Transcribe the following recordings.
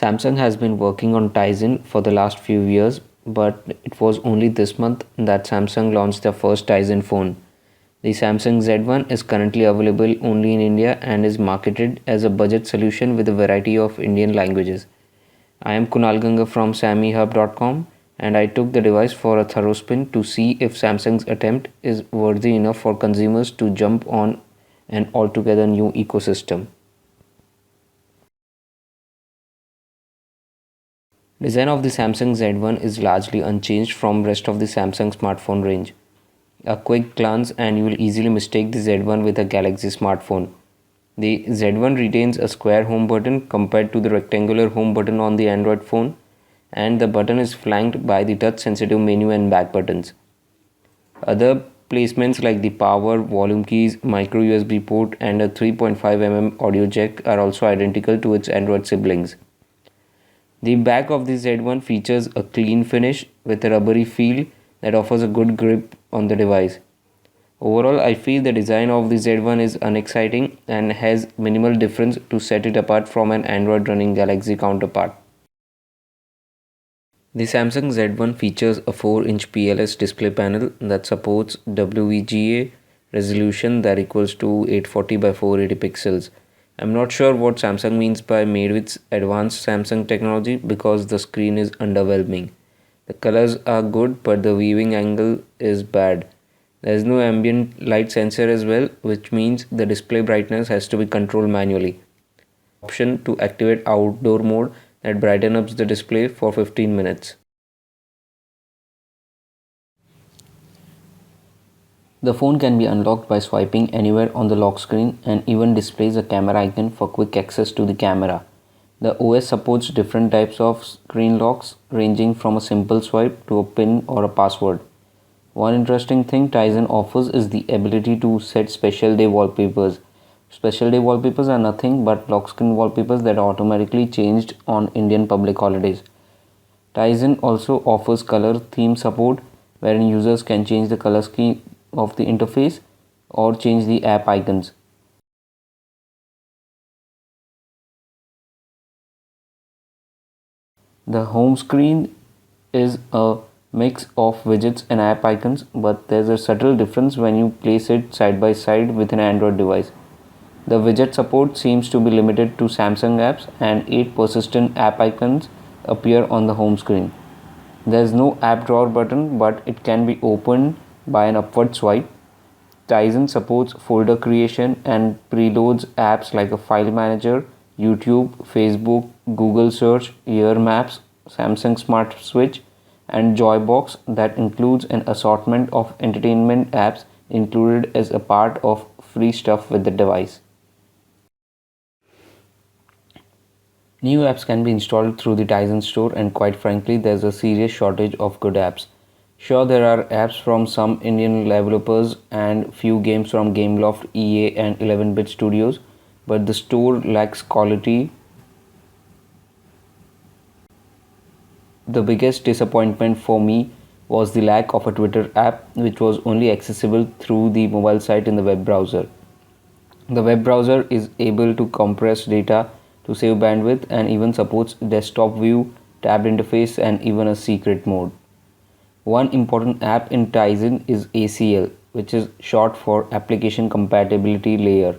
Samsung has been working on Tizen for the last few years, but it was only this month that Samsung launched their first Tizen phone. The Samsung Z1 is currently available only in India and is marketed as a budget solution with a variety of Indian languages. I am Kunal Ganga from SammyHub.com and I took the device for a thorough spin to see if Samsung's attempt is worthy enough for consumers to jump on an altogether new ecosystem. Design of the Samsung Z1 is largely unchanged from rest of the Samsung smartphone range. A quick glance and you will easily mistake the Z1 with a Galaxy smartphone. The Z1 retains a square home button compared to the rectangular home button on the Android phone, and the button is flanked by the touch sensitive menu and back buttons. Other placements like the power, volume keys, micro USB port and a 3.5 mm audio jack are also identical to its Android siblings. The back of the Z1 features a clean finish with a rubbery feel that offers a good grip on the device. Overall, I feel the design of the Z1 is unexciting and has minimal difference to set it apart from an Android running Galaxy counterpart. The Samsung Z1 features a 4-inch PLS display panel that supports WVGA resolution that equals to 840 by 480 pixels. I'm not sure what Samsung means by made with advanced Samsung technology because the screen is underwhelming. The colors are good but the viewing angle is bad. There is no ambient light sensor as well, which means the display brightness has to be controlled manually. Option to activate outdoor mode that brightens up the display for 15 minutes. The phone can be unlocked by swiping anywhere on the lock screen and even displays a camera icon for quick access to the camera. The OS supports different types of screen locks ranging from a simple swipe to a pin or a password. One interesting thing Tizen offers is the ability to set special day wallpapers. Special day wallpapers are nothing but lock screen wallpapers that are automatically changed on Indian public holidays. Tizen also offers color theme support wherein users can change the color scheme of the interface or change the app icons. The home screen is a mix of widgets and app icons, but there's a subtle difference when you place it side by side with an Android device. The widget support seems to be limited to Samsung apps and 8 persistent app icons appear on the home screen. There is no app drawer button, but it can be opened by an upward swipe. Tizen supports folder creation and preloads apps like a file manager, YouTube, Facebook, Google Search, Ear Maps, Samsung Smart Switch, and Joybox that includes an assortment of entertainment apps included as a part of free stuff with the device. New apps can be installed through the Tizen store, and quite frankly, there's a serious shortage of good apps. Sure, there are apps from some Indian developers and few games from Gameloft, EA, and 11-bit studios, but the store lacks quality. The biggest disappointment for me was the lack of a Twitter app, which was only accessible through the mobile site in the web browser. The web browser is able to compress data to save bandwidth and even supports desktop view, tabbed interface, and even a secret mode. One important app in Tizen is ACL, which is short for Application Compatibility Layer.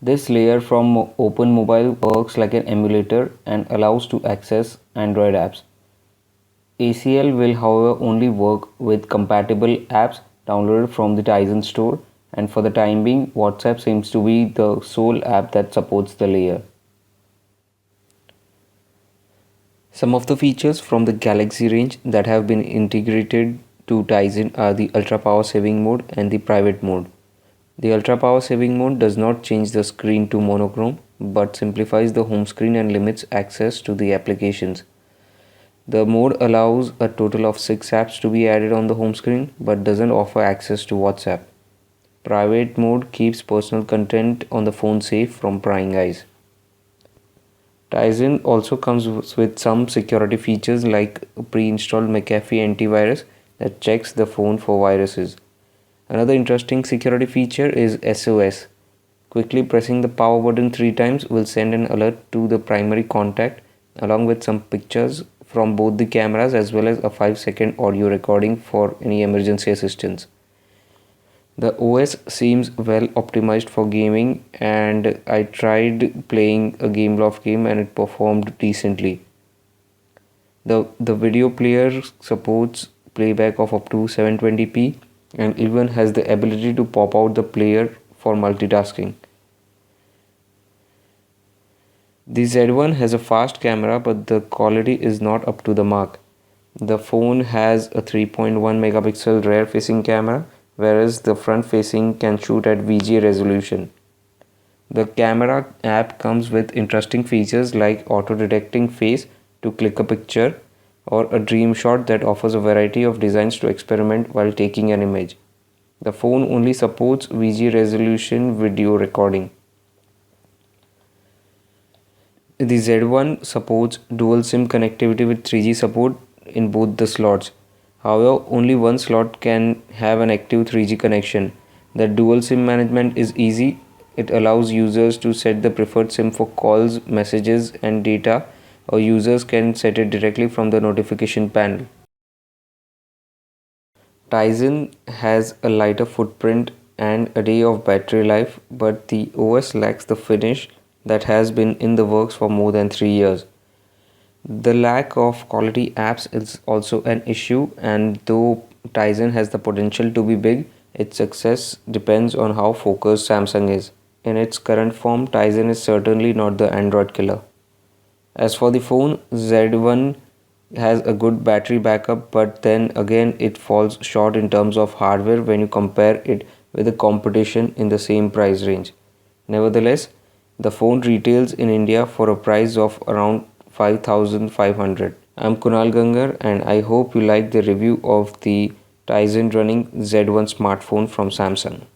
This layer from Open Mobile works like an emulator and allows to access Android apps. ACL will however only work with compatible apps downloaded from the Tizen store, and for the time being WhatsApp seems to be the sole app that supports the layer. Some of the features from the Galaxy range that have been integrated to Tizen are the ultra power saving mode and the private mode. The ultra power saving mode does not change the screen to monochrome but simplifies the home screen and limits access to the applications. The mode allows a total of 6 apps to be added on the home screen but doesn't offer access to WhatsApp. Private mode keeps personal content on the phone safe from prying eyes. Tizen also comes with some security features like pre-installed McAfee antivirus that checks the phone for viruses. Another interesting security feature is SOS. Quickly pressing the power button 3 times will send an alert to the primary contact along with some pictures from both the cameras as well as a 5-second audio recording for any emergency assistance. The OS seems well optimized for gaming, and I tried playing a Gameloft game and it performed decently. The video player supports playback of up to 720p and even has the ability to pop out the player for multitasking. The Z1 has a fast camera, but the quality is not up to the mark. The phone has a 3.1 megapixel rear facing camera, whereas the front facing can shoot at VGA resolution. The camera app comes with interesting features like auto detecting face to click a picture, or a dream shot that offers a variety of designs to experiment while taking an image. The phone only supports VGA resolution video recording. The Z1 supports dual SIM connectivity with 3G support in both the slots. However, only one slot can have an active 3G connection. The dual SIM management is easy. It allows users to set the preferred SIM for calls, messages, and data, or users can set it directly from the notification panel. Tizen has a lighter footprint and a day of battery life, but the OS lacks the finish that has been in the works for more than 3 years. The lack of quality apps is also an issue, and though Tizen has the potential to be big, its success depends on how focused Samsung is. In its current form, Tizen is certainly not the Android killer. As for the phone, Z1 has a good battery backup, but then again it falls short in terms of hardware when you compare it with the competition in the same price range. Nevertheless, the phone retails in India for a price of around 5500. I'm Kunal Gangar, and I hope you like the review of the Tizen running Z1 smartphone from Samsung.